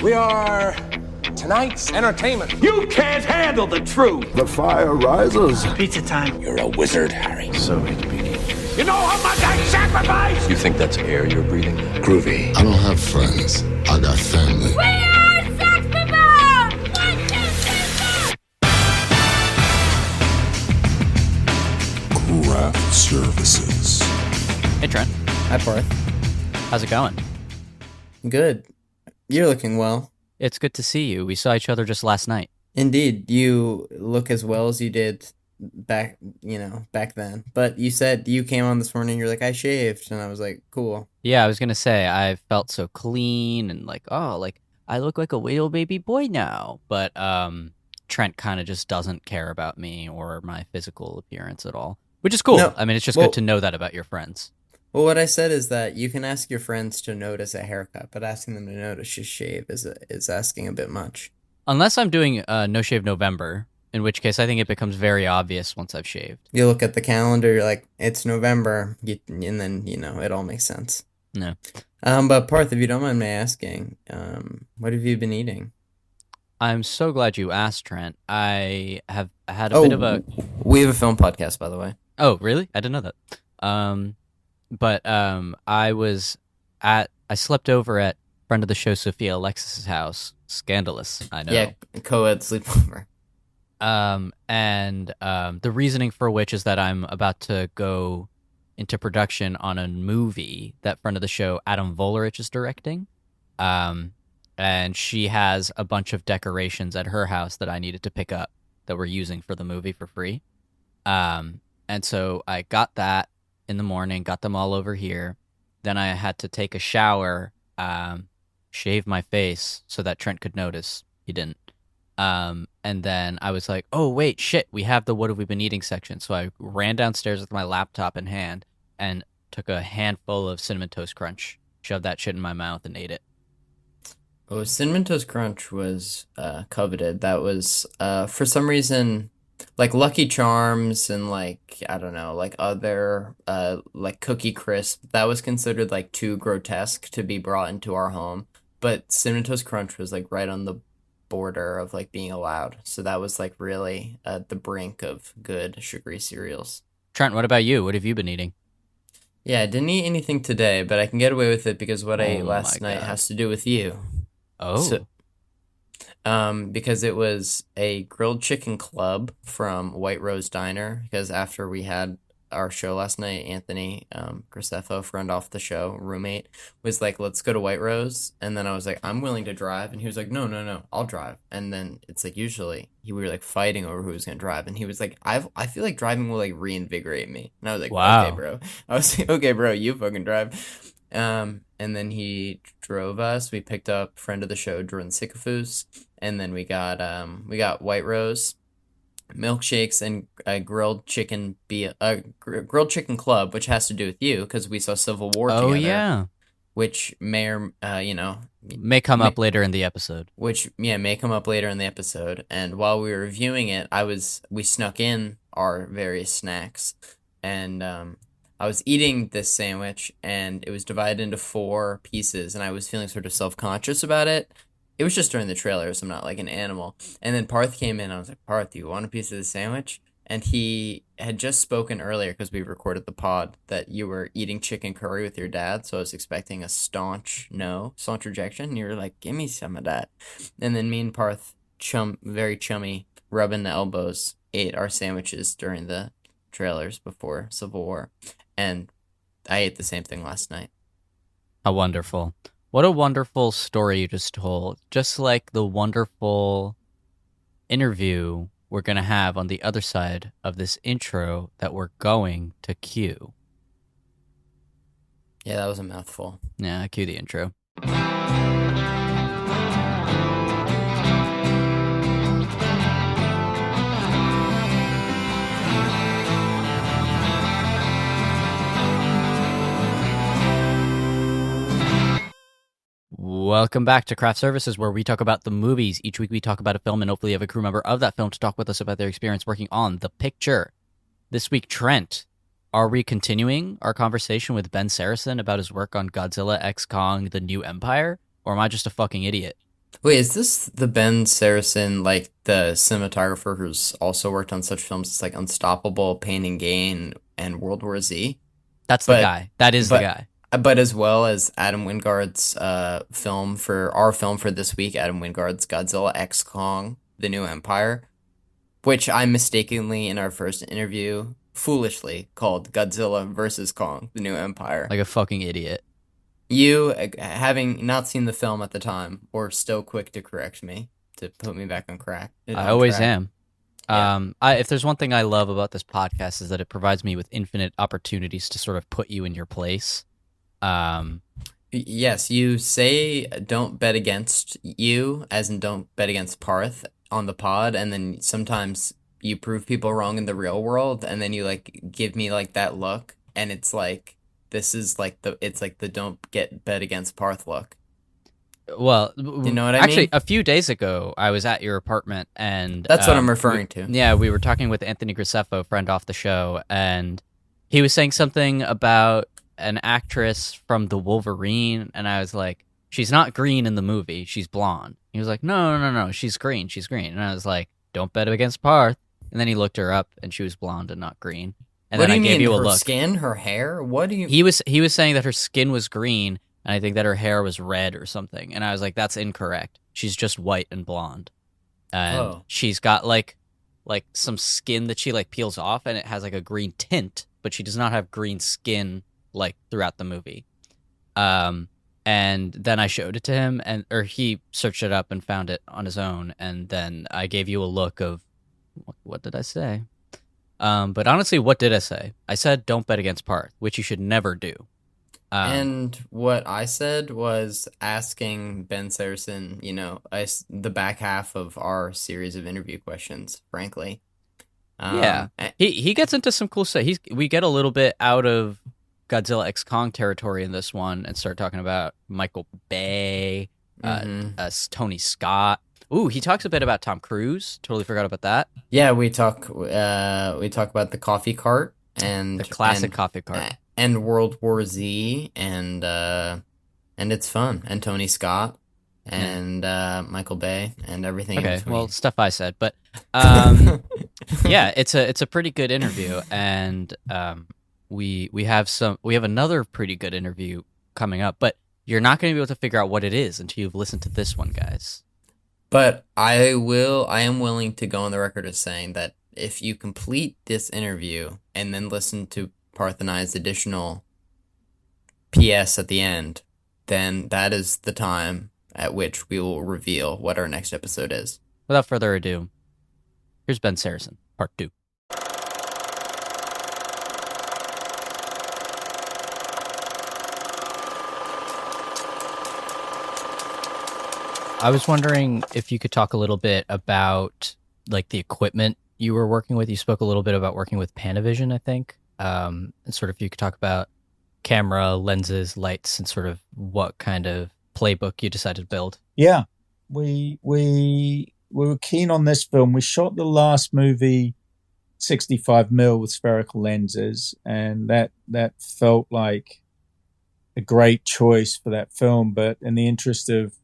We are tonight's entertainment. You can't handle the truth. The fire rises. Pizza time. You're a wizard, Harry. So it begins. You know how much I sacrifice? You think that's air you're breathing? Groovy. I don't have friends. I got family. We are Sex People! 1, 2, 3, 4! Craft Services. Hey, Trent. Hi, Parth. How's it going? Good. You're looking well. It's good to see you. We saw each other just last night. Indeed, you look as well as you did back then. But you said you came on this morning, you're like, I shaved, and I was like, cool. Yeah, I was gonna say, I felt so clean and like, oh, like, I look like a little baby boy now. But Trent kind of just doesn't care about me or my physical appearance at all, which is cool. No, I mean, it's just good to know that about your friends. Well, what I said is that you can ask your friends to notice a haircut, but asking them to notice your shave is asking a bit much. Unless I'm doing No Shave November, in which case I think it becomes very obvious once I've shaved. You look at the calendar, you're like, it's November, and then, it all makes sense. No. But Parth, if you don't mind me asking, what have you been eating? I'm so glad you asked, Trent. I have had a bit of a... We have a film podcast, by the way. Oh, really? I didn't know that. But I slept over at friend of the show Sophia Alexis's house. Scandalous, I know. Yeah, co-ed sleepover. And the reasoning for which is that I'm about to go into production on a movie that friend of the show Adam Volerich is directing. And she has a bunch of decorations at her house that I needed to pick up that we're using for the movie for free. And so I got that in the morning, got them all over here. Then I had to take a shower, shave my face so that Trent could notice. He didn't. And then I was like, oh, wait, shit, we have the what have we been eating section. So I ran downstairs with my laptop in hand and took a handful of Cinnamon Toast Crunch, shoved that shit in my mouth and ate it. Oh, Cinnamon Toast Crunch was coveted. That was, for some reason... like Lucky Charms and like, I don't know, like other, like Cookie Crisp, that was considered like too grotesque to be brought into our home. But Cinnamon Toast Crunch was like right on the border of like being allowed. So that was like really at the brink of good sugary cereals. Trent, what about you? What have you been eating? Yeah, I didn't eat anything today, but I can get away with it because what I ate last night has to do with you. Oh. So, because it was a grilled chicken club from White Rose Diner, because after we had our show last night, Anthony Graceffo, friend off the show, roommate, was like, let's go to White Rose. And then I was like, I'm willing to drive. And he was like, no, I'll drive. And then it's like, usually we were like fighting over who was going to drive. And he was like, I feel like driving will like reinvigorate me. And I was like, wow. Okay, bro. I was like, okay, bro, you fucking drive. And then he drove us. We picked up friend of the show, Jordan Sikafus. And then we got White Rose, milkshakes, and a grilled chicken club, which has to do with you because we saw Civil War together. Oh yeah, which may come up later in the episode. May come up later in the episode. And while we were reviewing it, we snuck in our various snacks, and I was eating this sandwich, and it was divided into 4 pieces, and I was feeling sort of self-conscious about it. It was just during the trailer, so I'm not like an animal. And then Parth came in, I was like, Parth, do you want a piece of the sandwich? And he had just spoken earlier, because we recorded the pod, that you were eating chicken curry with your dad, so I was expecting a staunch rejection, and you were like, give me some of that. And then me and Parth, very chummy, rubbing the elbows, ate our sandwiches during the trailers before Civil War. And I ate the same thing last night. How wonderful. What a wonderful story you just told. Just like the wonderful interview we're going to have on the other side of this intro that we're going to cue. Yeah, that was a mouthful. Yeah, cue the intro. Welcome back to Craft Services, where we talk about the movies. Each week we talk about a film, and hopefully you have a crew member of that film to talk with us about their experience working on the picture. This week, Trent, are we continuing our conversation with Ben Seresin about his work on Godzilla X Kong: The New Empire? or am I just a fucking idiot? Wait, is this the Ben Seresin, like the cinematographer who's also worked on such films as like Unstoppable, Pain and Gain, and World War Z? That's the But guy. That is the but guy. but as well as Adam Wingard's film for our film for this week, Adam Wingard's Godzilla X Kong: The New Empire, which I mistakenly in our first interview foolishly called Godzilla versus Kong: The New Empire. Like a fucking idiot. You, having not seen the film at the time, or still quick to correct me, to put me back on track. I always am. Yeah. If there's one thing I love about this podcast is that it provides me with infinite opportunities to sort of put you in your place. Yes, you say don't bet against you, as in don't bet against Parth on the pod, and then sometimes you prove people wrong in the real world, and then you like give me like that look, and it's like this is like the don't get bet against Parth look. Well, You know what I actually, mean? a few days ago, I was at your apartment, and That's what I'm referring to. Yeah, we were talking with Anthony Grisefo, friend off the show, and he was saying something about an actress from The Wolverine, and I was like, she's not green in the movie, she's blonde. He was like, no, she's green, and I was like, don't bet against Parth. And then he looked her up, and she was blonde and not green. And What then do you I gave mean? you a Her look. skin, her hair? What do you? He was saying that her skin was green, and I think that her hair was red or something. And I was like, that's incorrect. She's just white and blonde, and she's got like some skin that she like peels off, and it has like a green tint, but she does not have green skin like throughout the movie. And then I showed it to him, or he searched it up and found it on his own, and then I gave you a look of what did I say? But honestly, what did I say? I said don't bet against Parth, which you should never do. And what I said was asking Ben Seresin, the back half of our series of interview questions, frankly. Yeah. He gets into some cool stuff. We get a little bit out of Godzilla X Kong territory in this one and start talking about Michael Bay, Tony Scott. Ooh, he talks a bit about Tom Cruise. Totally forgot about that. Yeah, we talk about the coffee cart and the classic coffee cart and World War Z and it's fun, and Tony Scott and Michael Bay and everything. Okay, well, stuff I said, but yeah, it's a pretty good interview, and we have another pretty good interview coming up, but you're not going to be able to figure out what it is until you've listened to this one, guys. But I am willing to go on the record as saying that if you complete this interview and then listen to Parth and I's additional PS at the end, then that is the time at which we will reveal what our next episode is. Without further ado, here's Ben Seresin, part 2. I was wondering if you could talk a little bit about like the equipment you were working with. You spoke a little bit about working with Panavision, I think. And sort of if you could talk about camera, lenses, lights, and sort of what kind of playbook you decided to build. Yeah, we were keen on this film. We shot the last movie 65mm with spherical lenses, and that felt like a great choice for that film. But in the interest of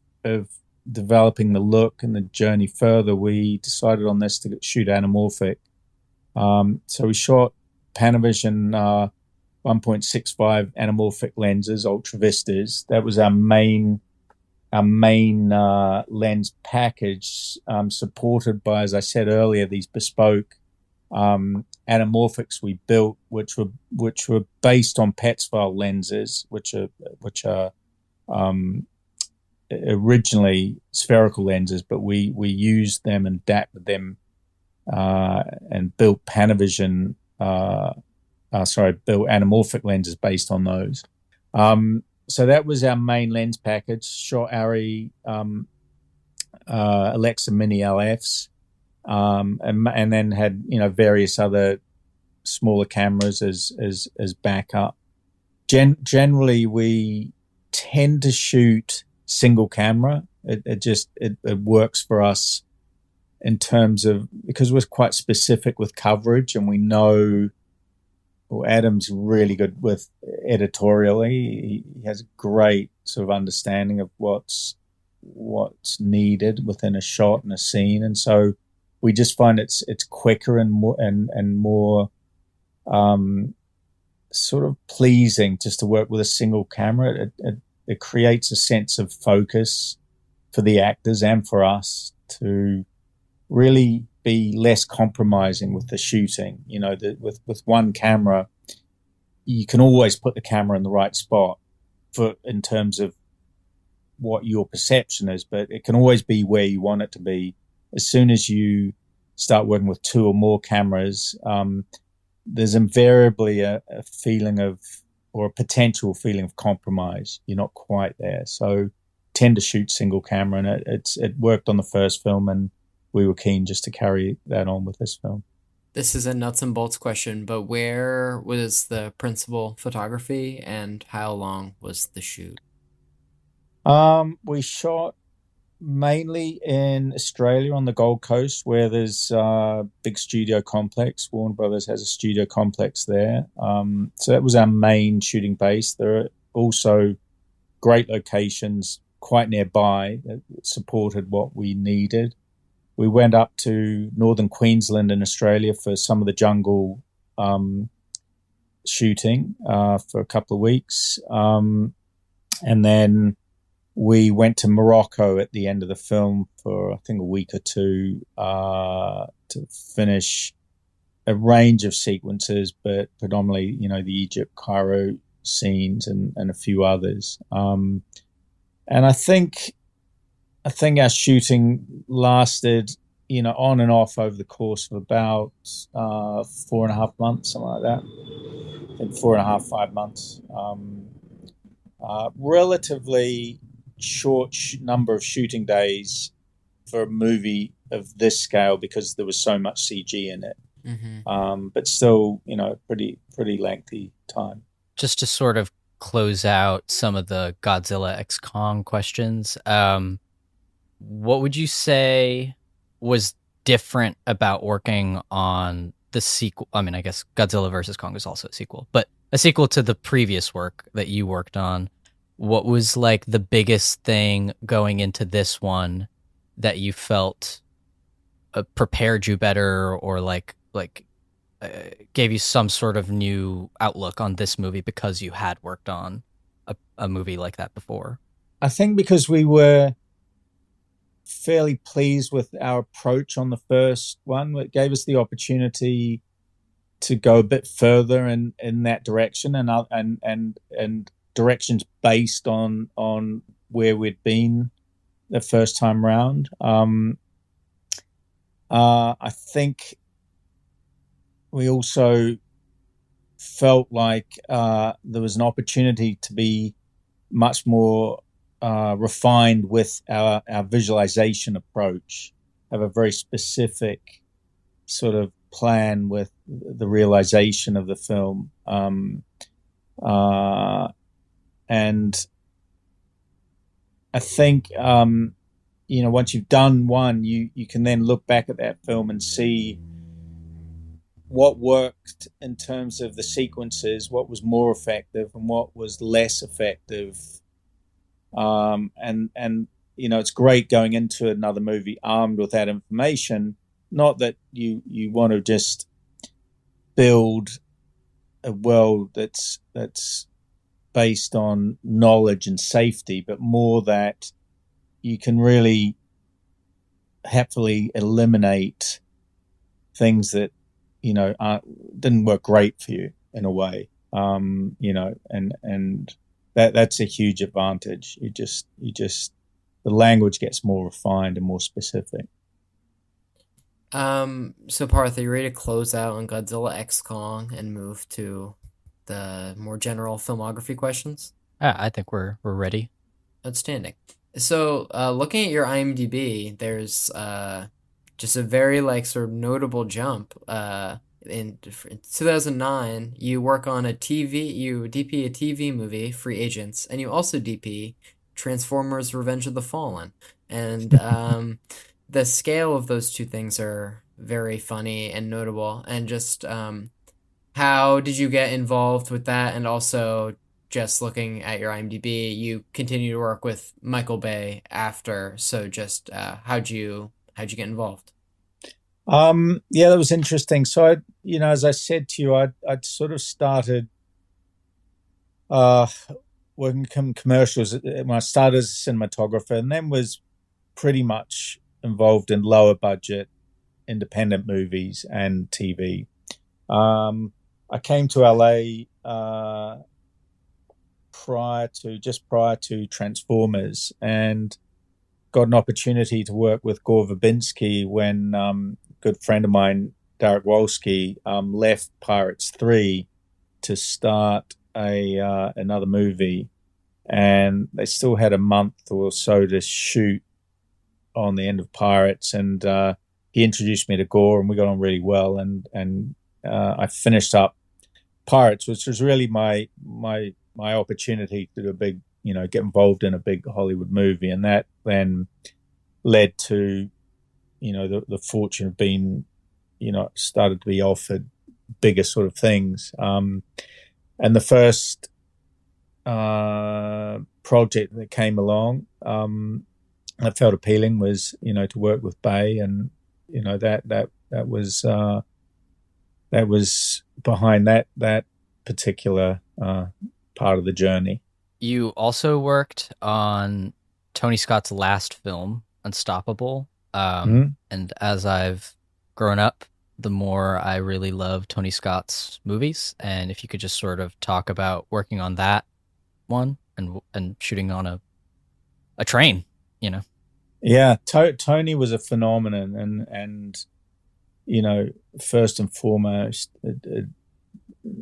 developing the look and the journey further, we decided on this to shoot anamorphic. So we shot Panavision 1.65 anamorphic lenses, Ultra Vistas. That was our main lens package, supported by, as I said earlier, these bespoke anamorphics we built, which were based on Petzval lenses, which are originally spherical lenses, but we used them and adapted them and built Panavision. Built anamorphic lenses based on those. So that was our main lens package. Shot Arri Alexa Mini LFs, and then had various other smaller cameras as backup. Generally, we tend to shoot single camera. It works for us in terms of, because we're quite specific with coverage, and we know, well, Adam's really good with editorially. He has great sort of understanding of what's needed within a shot and a scene, and so we just find it's quicker and more sort of pleasing just to work with a single camera. It creates a sense of focus for the actors and for us to really be less compromising with the shooting. You know, with one camera, you can always put the camera in the right spot in terms of what your perception is, but it can always be where you want it to be. As soon as you start working with two or more cameras, there's invariably a feeling of, or a potential feeling of compromise. You're not quite there. So tend to shoot single camera, and it worked on the first film, and we were keen just to carry that on with this film. This is a nuts and bolts question, but where was the principal photography and how long was the shoot? We shot mainly in Australia on the Gold Coast, where there's a big studio complex. Warner Brothers has a studio complex there. So that was our main shooting base. There are also great locations quite nearby that supported what we needed. We went up to northern Queensland in Australia for some of the jungle shooting for a couple of weeks. And then we went to Morocco at the end of the film for, I think, a week or two to finish a range of sequences, but predominantly, you know, the Egypt, Cairo scenes and a few others. And I think our shooting lasted, you know, on and off over the course of about 4.5 months, something like that. I think 4.5, 5 months. Relatively short number of shooting days for a movie of this scale because there was so much CG in it. Mm-hmm. But still, you know, pretty lengthy time. Just to sort of close out some of the Godzilla x Kong questions, what would you say was different about working on the sequel? I mean, I guess Godzilla versus Kong is also a sequel, but a sequel to the previous work that you worked on. What was like the biggest thing going into this one that you felt prepared you better, or gave you some sort of new outlook on this movie because you had worked on a movie like that before? I think because we were fairly pleased with our approach on the first one, it gave us the opportunity to go a bit further in that direction and directions based on where we'd been the first time round. I think we also felt like there was an opportunity to be much more refined with our visualization approach, have a very specific sort of plan with the realization of the film. And I think, you know, once you've done one, you can then look back at that film and see what worked in terms of the sequences, what was more effective and what was less effective. And you know, it's great going into another movie armed with that information. Not that you want to just build a world that's based on knowledge and safety, but more that you can really happily eliminate things that, you know, didn't work great for you in a way. You know, and that's a huge advantage. You just the language gets more refined and more specific. So Parth, are you ready to close out on Godzilla x Kong and move to the more general filmography questions? I think we're ready. Outstanding. So, looking at your IMDb, there's just a very sort of notable jump. In 2009, you work on you DP a TV movie, Free Agents, and you also DP Transformers: Revenge of the Fallen. And the scale of those two things are very funny and notable. And just how did you get involved with that? And also, just looking at your IMDb, you continue to work with Michael Bay after. So just how'd you get involved? Yeah, that was interesting. So I, as I said to you, I'd sort of started working in commercials when I started as a cinematographer, and then was pretty much involved in lower budget independent movies and TV. I came to LA prior to Transformers, and got an opportunity to work with Gore Verbinski when a good friend of mine, Derek Wolski, left Pirates 3 to start another movie, and they still had a month or so to shoot on the end of Pirates, and he introduced me to Gore, and we got on really well, and I finished up Pirates, which was really my opportunity to do a big, get involved in a big Hollywood movie, and that then led to, the fortune of being, started to be offered bigger sort of things. And the first project that came along, I felt appealing was, to work with Bay, and that was behind that particular part of the journey. You also worked on Tony Scott's last film, Unstoppable. And as I've grown up, the more I really love Tony Scott's movies. And if you could just sort of talk about working on that one and shooting on a train, Yeah, Tony was a phenomenon, and first and foremost, an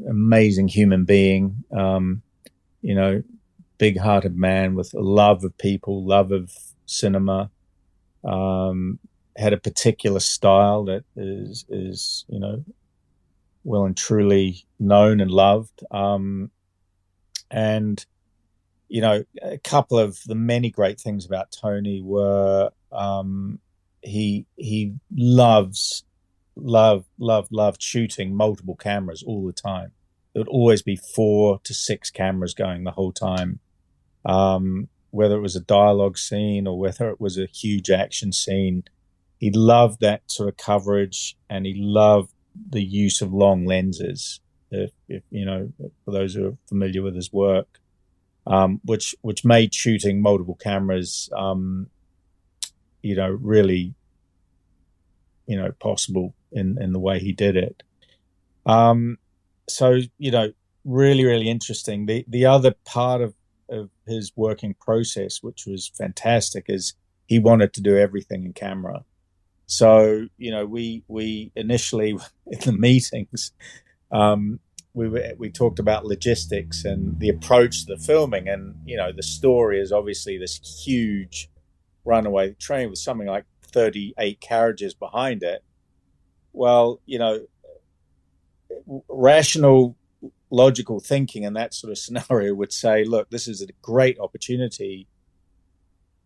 amazing human being. Big-hearted man with a love of people, love of cinema. Had a particular style that is well and truly known and loved. And a couple of the many great things about Tony were he loved shooting multiple cameras all the time. There would always be 4 to 6 cameras going the whole time, whether it was a dialogue scene or whether it was a huge action scene. He loved that sort of coverage, and he loved the use of long lenses. If for those who are familiar with his work, which made shooting multiple cameras, really, possible in the way he did it. So, really, really interesting. The other part of his working process, which was fantastic, is he wanted to do everything in camera. So, we initially in the meetings, we talked about logistics and the approach to the filming, and the story is obviously this huge runaway train with something like 38 carriages behind it. Well, rational, logical thinking in that sort of scenario would say, look, this is a great opportunity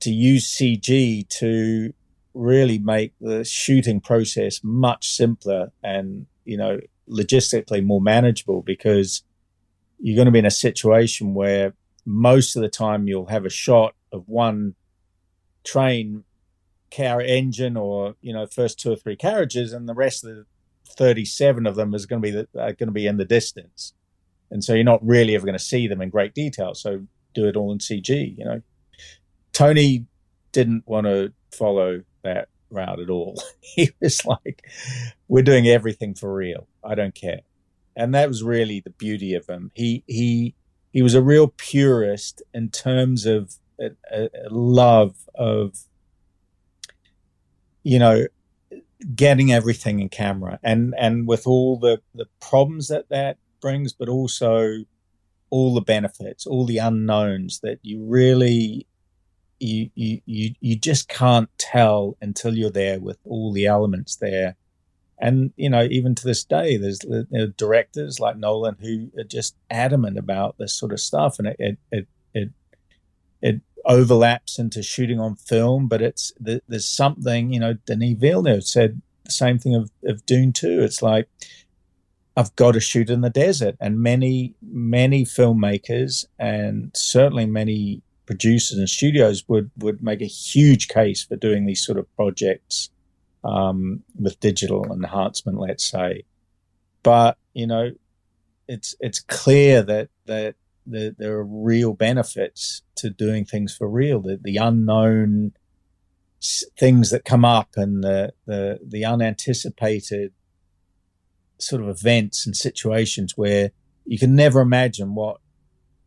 to use CG to really make the shooting process much simpler and, logistically more manageable, because you're going to be in a situation where most of the time you'll have a shot of one train car engine or, first 2 or 3 carriages, and the rest of the 37 of them is going to be in the distance. And so you're not really ever going to see them in great detail. So do it all in CG, Tony didn't want to follow that route at all. He was like, we're doing everything for real. I don't care. And that was really the beauty of him. He was a real purist in terms of a love of, getting everything in camera, and with all the problems that brings, but also all the benefits, all the unknowns that you really you just can't tell until you're there with all the elements there. And even to this day, there's directors like Nolan who are just adamant about this sort of stuff, and it overlaps into shooting on film. But there's something, Denis Villeneuve said the same thing of Dune 2. It's like I've got to shoot in the desert. And many filmmakers and certainly many producers and studios would make a huge case for doing these sort of projects with digital enhancement, let's say. But, it's clear that there are real benefits to doing things for real. The unknown things that come up and the unanticipated sort of events and situations where you can never imagine what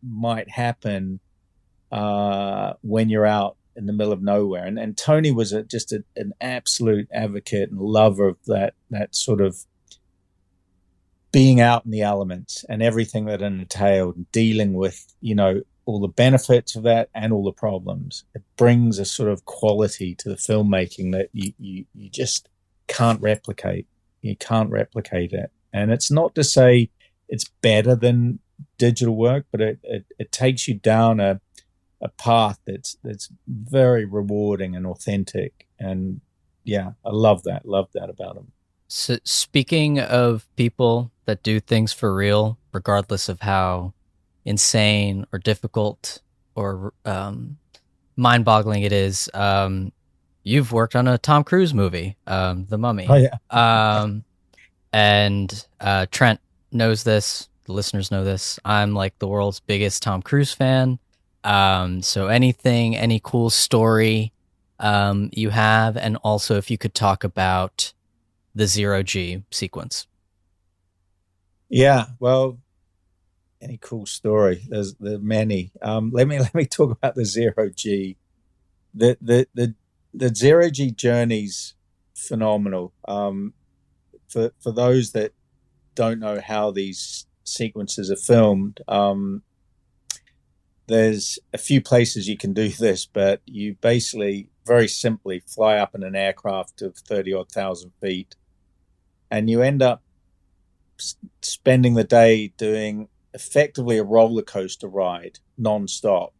might happen when you're out in the middle of nowhere. And Tony was just an absolute advocate and lover of that sort of being out in the elements and everything that entailed, dealing with, all the benefits of that and all the problems. It brings a sort of quality to the filmmaking that you just can't replicate. You can't replicate it. And it's not to say it's better than digital work, but it takes you down a path that's very rewarding and authentic. And yeah, I love that about them. So speaking of people that do things for real, regardless of how insane or difficult or mind-boggling it is, you've worked on a Tom Cruise movie, The Mummy. Oh, yeah. And Trent knows this. The listeners know this. I'm like the world's biggest Tom Cruise fan. So any cool story you have, and also if you could talk about the 0G sequence. Yeah, well, any cool story? There are many. Let me talk about the 0G. The 0G journey's phenomenal. For those that don't know how these sequences are filmed, there's a few places you can do this, but you basically very simply fly up in an aircraft of 30,000 feet, and you end up spending the day doing effectively a roller coaster ride non-stop,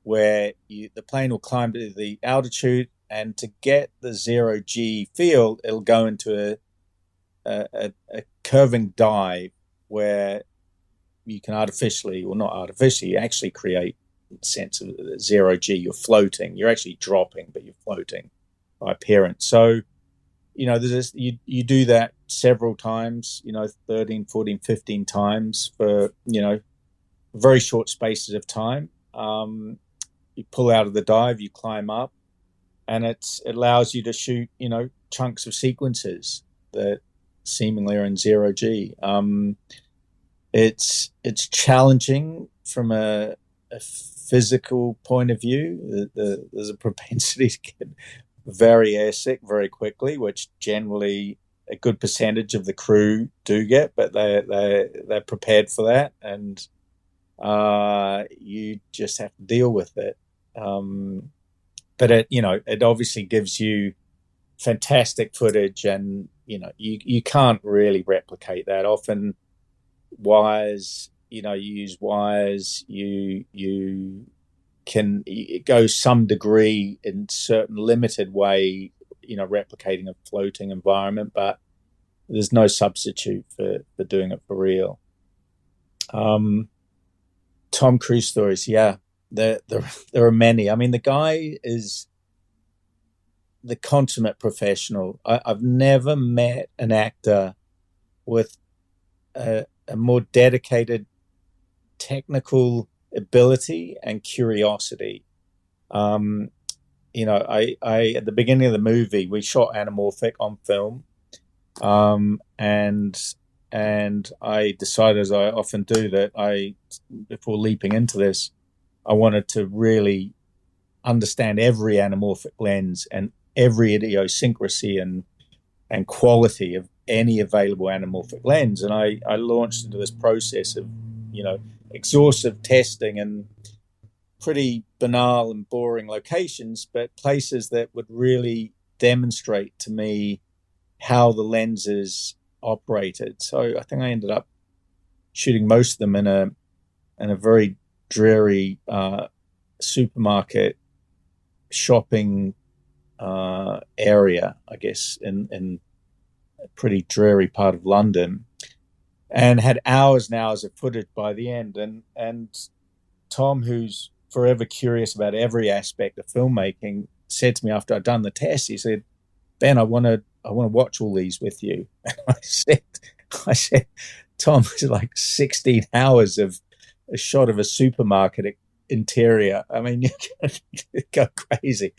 where the plane will climb to the altitude, and to get the 0G feel, it'll go into a curving dive where you can actually create a sense of 0G. You're floating. You're actually dropping, but you're floating by appearance. So, there's this, you do that several times, 13, 14, 15 times for, very short spaces of time. You pull out of the dive, you climb up, and it allows you to shoot, chunks of sequences that seemingly are in 0G. It's challenging from a physical point of view. There's a propensity to get very airsick very quickly, which generally a good percentage of the crew do get, but they're prepared for that, and you just have to deal with it. But it obviously gives you fantastic footage, and you can't really replicate that. Often wires, you use wires, you can go some degree in certain limited way, replicating a floating environment, but there's no substitute for doing it for real. Tom Cruise stories, yeah, there are many. I mean, the guy is the consummate professional. I've never met an actor with a more dedicated technical ability and curiosity. I at the beginning of the movie, we shot anamorphic on film, and I decided, as I often do, that before leaping into this, I wanted to really understand every anamorphic lens and every idiosyncrasy and quality of any available anamorphic lens. And I launched into this process of, exhaustive testing and pretty banal and boring locations, but places that would really demonstrate to me how the lenses operated. So I think I ended up shooting most of them in a very dreary supermarket shopping area, I guess, in a pretty dreary part of London. and had hours and hours of footage by the end. And Tom, who's forever curious about every aspect of filmmaking, said to me after I'd done the test, he said, "Ben, I want to watch all these with you." And I said, "Tom, it's like 16 hours of a shot of a supermarket interior. I mean, you can go crazy."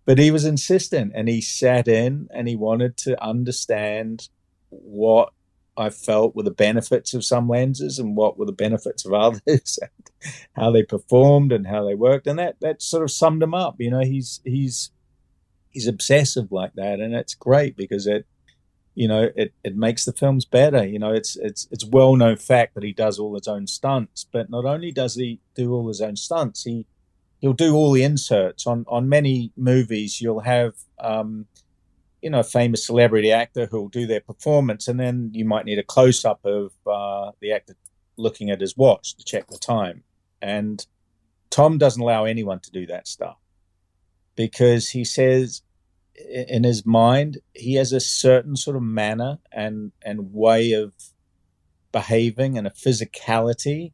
But he was insistent, and he sat in and he wanted to understand what I felt were the benefits of some lenses and what were the benefits of others, and how they performed and how they worked. And that sort of summed him up. You know, he's obsessive like that, and it's great because it makes the films better. You know, it's well known fact that he does all his own stunts, but not only does he do all his own stunts, he'll do all the inserts on many movies. You'll have a famous celebrity actor who'll do their performance, and then you might need a close up of the actor looking at his watch to check the time. And Tom doesn't allow anyone to do that stuff, because he says in his mind he has a certain sort of manner and way of behaving and a physicality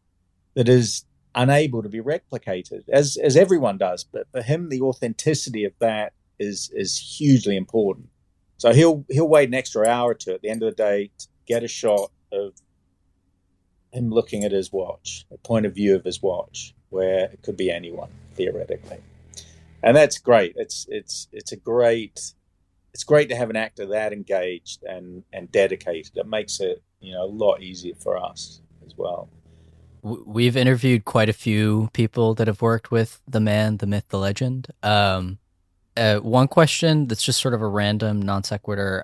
that is unable to be replicated, as everyone does. But for him, the authenticity of that is hugely important. So he'll wait an extra hour or two at the end of the day to get a shot of him looking at his watch, a point of view of his watch, where it could be anyone theoretically. And that's great. It's great to have an actor that engaged and dedicated. It makes it a lot easier for us as well. We've interviewed quite a few people that have worked with the man, the myth, the legend. One question that's just sort of a random non sequitur.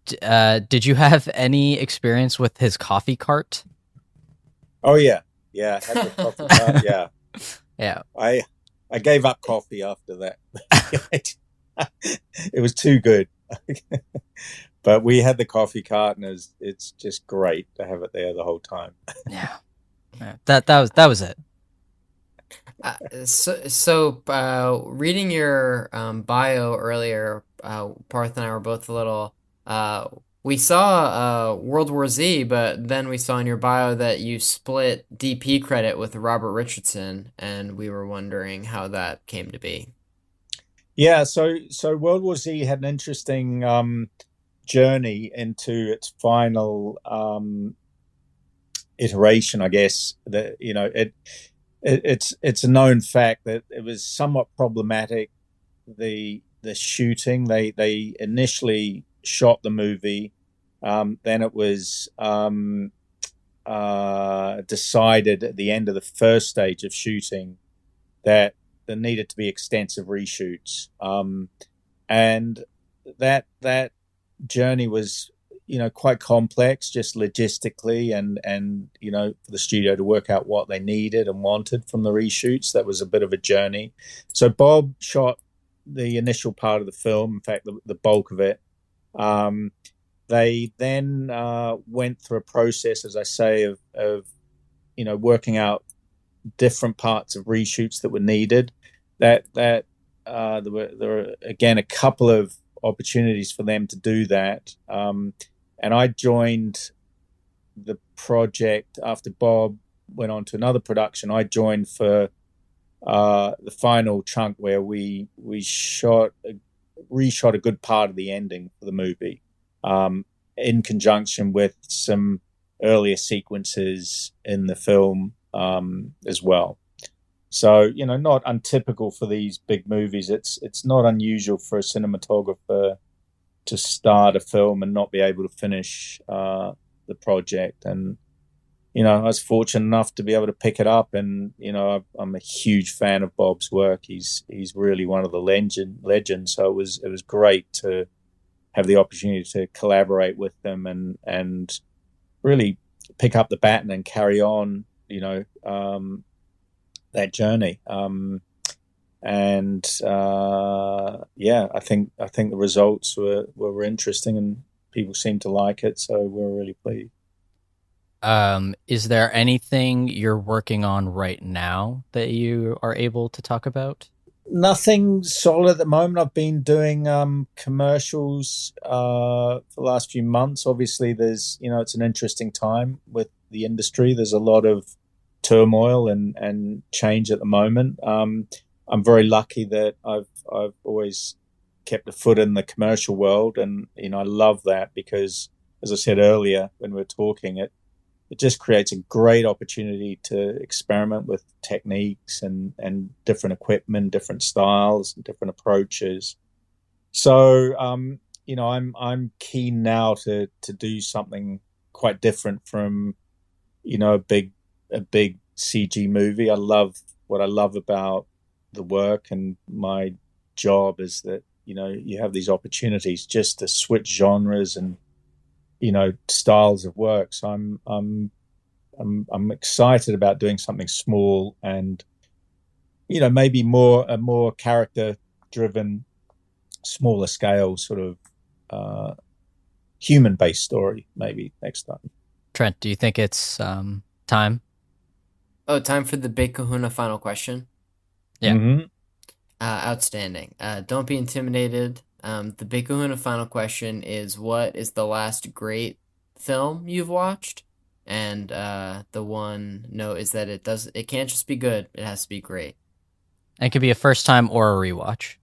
Did you have any experience with his coffee cart? Oh yeah. I had the coffee cart. Yeah. Yeah. I gave up coffee after that. It was too good. But we had the coffee cart, and it's just great to have it there the whole time. Yeah. That was it. So reading your bio earlier, Parth and I were both a little. We saw World War Z, but then we saw in your bio that you split DP credit with Robert Richardson, and we were wondering how that came to be. Yeah, so World War Z had an interesting journey into its final iteration, I guess. That it's a known fact that it was somewhat problematic. The shooting, they initially shot the movie, then it was decided at the end of the first stage of shooting that there needed to be extensive reshoots, and that journey was quite complex, just logistically, and for the studio to work out what they needed and wanted from the reshoots. That was a bit of a journey. So Bob shot the initial part of the film, in fact the bulk of it. They then went through a process, as I say, of working out different parts of reshoots that were needed. There were again a couple of opportunities for them to do that, and I joined the project after Bob went on to another production. I joined for the final chunk where we reshot a good part of the ending for the movie, in conjunction with some earlier sequences in the film as well. So, not untypical for these big movies. It's not unusual for a cinematographer to start a film and not be able to finish the project. And, I was fortunate enough to be able to pick it up. And, I'm a huge fan of Bob's work. He's really one of the legends. So it was great to have the opportunity to collaborate with them and really pick up the baton and carry on, that journey. I think the results were interesting and people seemed to like it, so we're really pleased. Is there anything you're working on right now that you are able to talk about? Nothing solid at the moment. I've been doing commercials for the last few months. Obviously, there's it's an interesting time with the industry. There's a lot of turmoil and change at the moment. I'm very lucky that I've always kept a foot in the commercial world, and I love that because, as I said earlier when we were talking, it just creates a great opportunity to experiment with techniques and different equipment, different styles, and different approaches. So, I'm keen now to do something quite different from, a big CG movie. What I love about the work and my job is that, you have these opportunities just to switch genres and, styles of work. So I'm excited about doing something small and maybe a more character driven, smaller scale sort of human based story maybe next time. Trent, do you think it's time? Oh, time for the Big Kahuna final question. Yeah. Mm-hmm. Outstanding. Don't be intimidated. The Big Kahuna final question is, what is the last great film you've watched? And the one note is that it can't just be good, it has to be great. It could be a first time or a rewatch.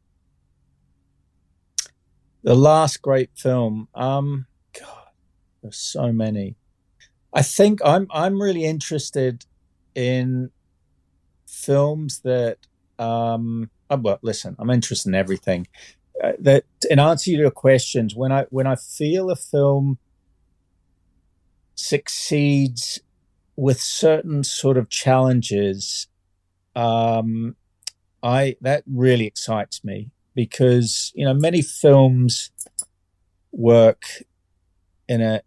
The last great film. God, there's so many. I think I'm really interested in films that well, listen, I'm interested in everything. That in answer to your questions, when I feel a film succeeds with certain sort of challenges, that really excites me because many films work in a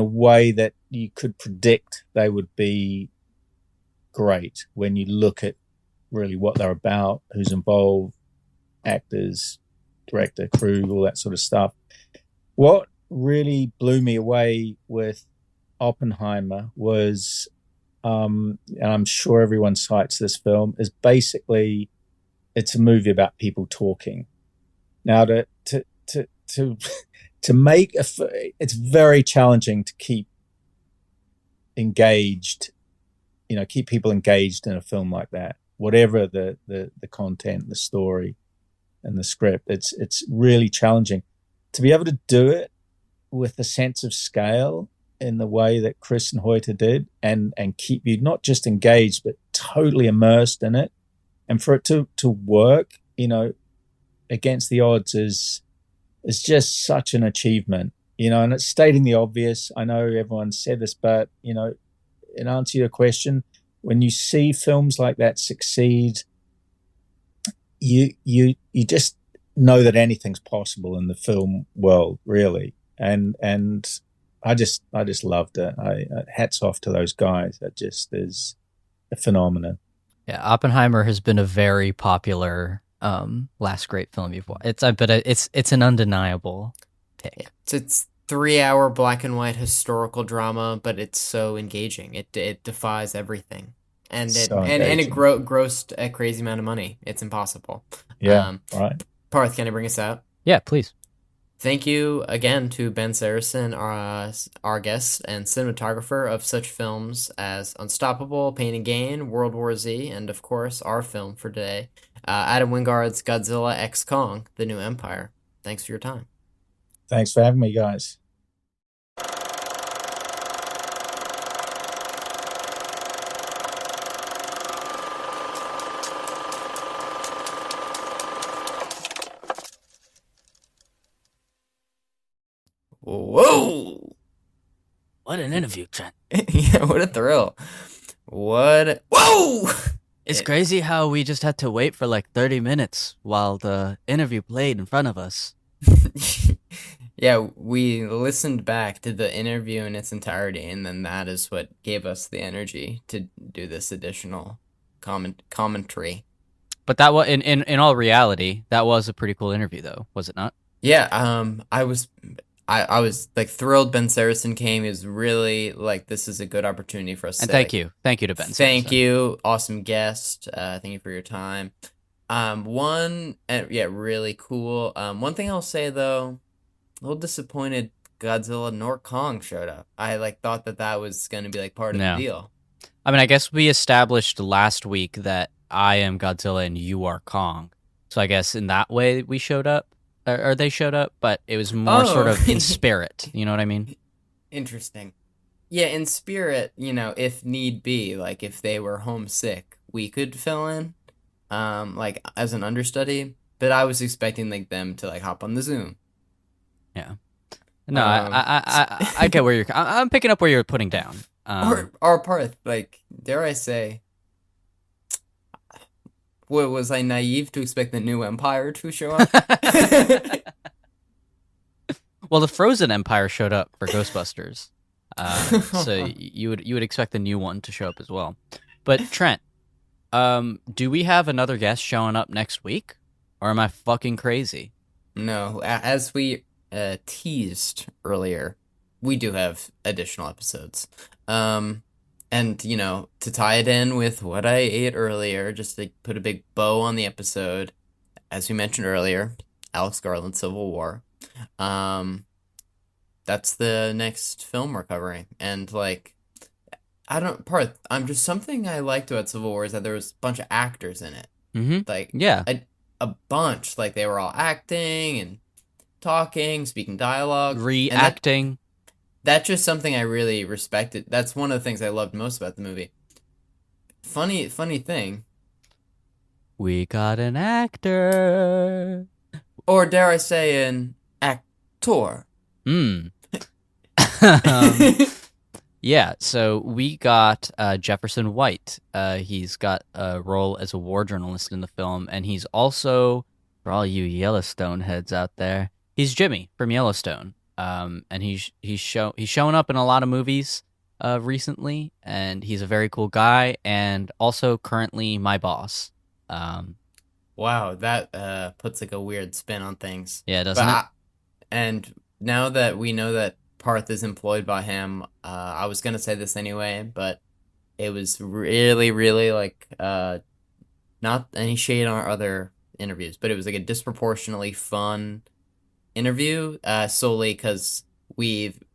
way that you could predict they would be great when you look at really what they're about, who's involved, actors, director, crew, all that sort of stuff. What really blew me away with Oppenheimer was, and I'm sure everyone cites this film, is basically it's a movie about people talking. Now to make it's very challenging to keep engaged, keep people engaged in a film like that. Whatever the content, the story, and the script, it's really challenging to be able to do it with a sense of scale in the way that Chris and Hoyter did, and keep you not just engaged but totally immersed in it, and for it to work, against the odds is just such an achievement, and it's stating the obvious. I know everyone said this, but in answer to your question, when you see films like that succeed, you just know that anything's possible in the film world, really. And I just loved it. Hats off to those guys. That just is a phenomenon. Yeah, Oppenheimer has been a very popular last great film you've watched. It's an undeniable pick. It's 3-hour black and white historical drama, but it's so engaging. It defies everything, and it grossed a crazy amount of money. It's impossible. Yeah, right. Parth, can I bring us out? Yeah, please. Thank you again to Ben Seresin, our guest and cinematographer of such films as Unstoppable, Pain and Gain, World War Z, and of course our film for today, Adam Wingard's Godzilla x Kong: The New Empire. Thanks for your time. Thanks for having me, guys. Whoa! What an interview, Trent. Yeah, what a thrill. Whoa! It's crazy how we just had to wait for like 30 minutes while the interview played in front of us. Yeah, we listened back to the interview in its entirety, and then that is what gave us the energy to do this additional commentary. But that was in all reality, that was a pretty cool interview, though, was it not? Yeah, I was like thrilled Ben Seresin came. He was really like, this is a good opportunity for us. And thank you to Ben. Thank you, awesome guest. Thank you for your time. Really cool. One thing I'll say though, a little disappointed Godzilla nor Kong showed up. I thought that was going to be part of the No. deal. I mean, I guess we established last week that I am Godzilla and you are Kong. So I guess in that way we showed up, or they showed up, but it was more sort of in spirit. You know what I mean? Interesting. Yeah, in spirit, if need be, if they were homesick, we could fill in, as an understudy. But I was expecting them to hop on the Zoom. Yeah. No, I get where I'm picking up where you're putting down. Or Parth, dare I say, was I naive to expect the new Empire to show up? Well, the Frozen Empire showed up for Ghostbusters, so you would expect the new one to show up as well. But Trent, do we have another guest showing up next week, or am I fucking crazy? No, as we teased earlier, we do have additional episodes. And, to tie it in with what I ate earlier, just to put a big bow on the episode, as we mentioned earlier, Alex Garland, Civil War. That's the next film we're covering. And, something I liked about Civil War is that there was a bunch of actors in it. Mm-hmm. Yeah. A bunch. They were all acting and talking, speaking dialogue. Reacting. That's just something I really respected. That's one of the things I loved most about the movie. Funny thing. We got an actor. Or dare I say an actor. Yeah, so we got Jefferson White. He's got a role as a war journalist in the film, and he's also, for all you Yellowstone heads out there, he's Jimmy from Yellowstone. And he's shown up in a lot of movies recently, and he's a very cool guy, and also currently my boss. Wow, that puts a weird spin on things. Yeah, doesn't it? And now that we know that Parth is employed by him, I was gonna say this anyway, but it was really, really not any shade on our other interviews, but it was a disproportionately fun interview, solely because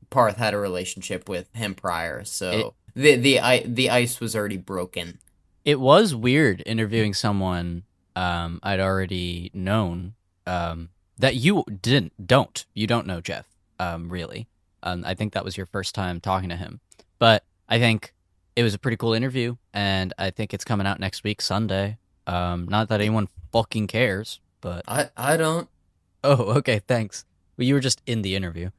Parth had a relationship with him prior, so the ice was already broken. It was weird interviewing someone I'd already known that you don't know Jeff, really. I think that was your first time talking to him, but I think it was a pretty cool interview, and I think it's coming out next week, Sunday. Not that anyone fucking cares, but I don't. Oh, okay, thanks. Well, you were just in the interview.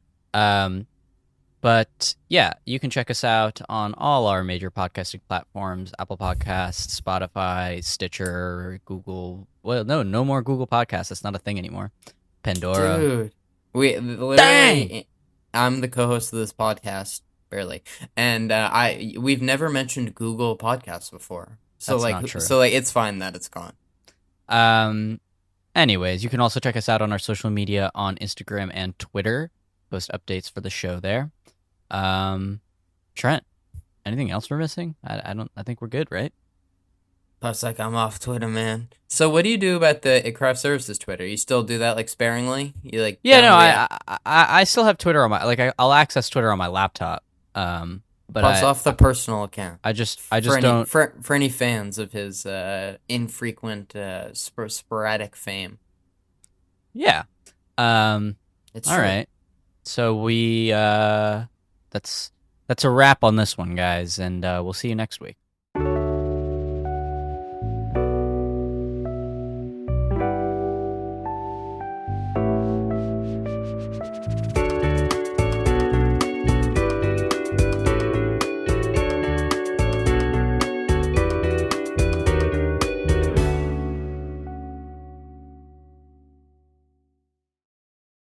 But yeah, you can check us out on all our major podcasting platforms: Apple Podcasts, Spotify, Stitcher, Google. Well, no more Google Podcasts. That's not a thing anymore. Pandora. Dude, we literally. Dang! I'm the co-host of this podcast, barely, and we've never mentioned Google Podcasts before. So That's not true. So it's fine that it's gone. Anyways, you can also check us out on our social media on Instagram and Twitter. Post updates for the show there. Trent, anything else we're missing? I think we're good, right? Plus, I'm off Twitter, man. So what do you do about the craft services Twitter? You still do that sparingly? You Yeah, no, I still have Twitter on my I'll access Twitter on my laptop. But Plus off the personal account. I just for don't for any fans of his infrequent sporadic fame. Yeah. It's all true. right. So we that's a wrap on this one, guys, and we'll see you next week.